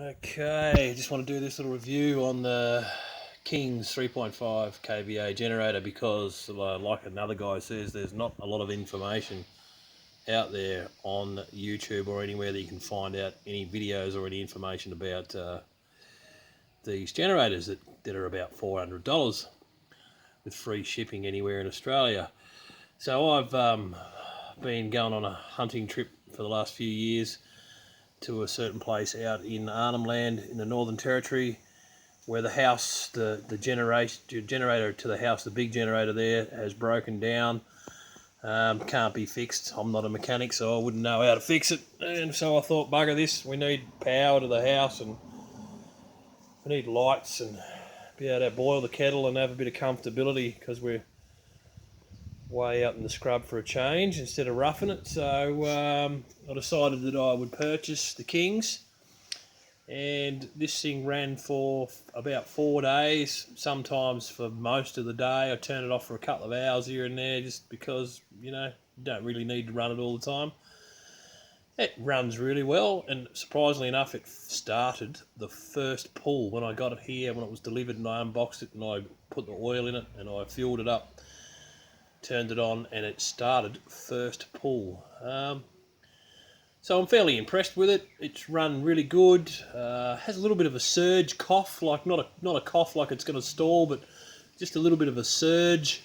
Okay, just want to do this little review on the King's 3.5 KVA generator because, like another guy says, there's not a lot of information out there on YouTube or anywhere that you can find out any videos or any information about these generators that are about $400 with free shipping anywhere in Australia. So I've been going on a hunting trip for the last few years to a certain place out in Arnhem Land in the Northern Territory, where the house, the generator to the house, the big generator there, has broken down. Can't be fixed. I'm not a mechanic, so I wouldn't know how to fix it. And so I thought, bugger this, we need power to the house and we need lights and be able to boil the kettle and have a bit of comfortability because we're way out in the scrub for a change instead of roughing it. So I decided that I would purchase the King's, and this thing ran for about 4 days, sometimes for most of the day. I turned it off for a couple of hours here and there just because, you don't really need to run it all the time. It runs really well, and surprisingly enough, it started the first pull when I got it here, when it was delivered, and I unboxed it and I put the oil in it and I filled it up, turned it on, and it started first pull. So I'm fairly impressed with it. It's run really good. Has a little bit of a surge cough, like not a cough like it's going to stall, but just a little bit of a surge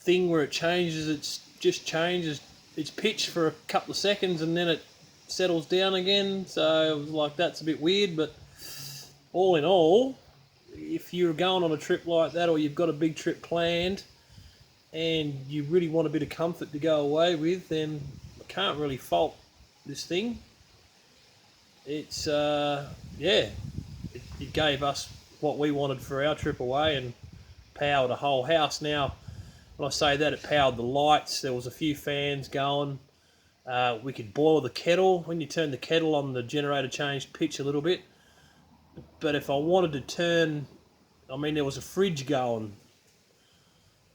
thing where it changes its pitch for a couple of seconds and then it settles down again. So like that's a bit weird, but all in all, if you're going on a trip like that or you've got a big trip planned and you really want a bit of comfort to go away with, then I can't really fault this thing. It's it gave us what we wanted for our trip away and powered a whole house. Now when I say that, it powered the lights, there was a few fans going, we could boil the kettle. When you turn the kettle on, the generator changed pitch a little bit, but if I wanted to turn, there was a fridge going.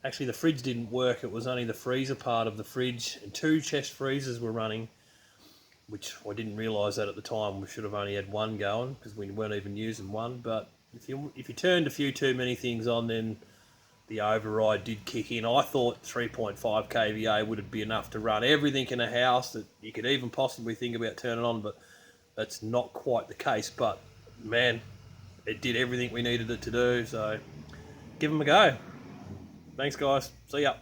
Actually, the fridge didn't work. It was only the freezer part of the fridge, and 2 chest freezers were running, which I didn't realise that at the time. We should have only had one going because we weren't even using one. But if you turned a few too many things on, then the override did kick in. I thought 3.5 kVA would be enough to run everything in a house that you could even possibly think about turning on, but that's not quite the case. But man, it did everything we needed it to do. So give them a go. Thanks, guys. See ya.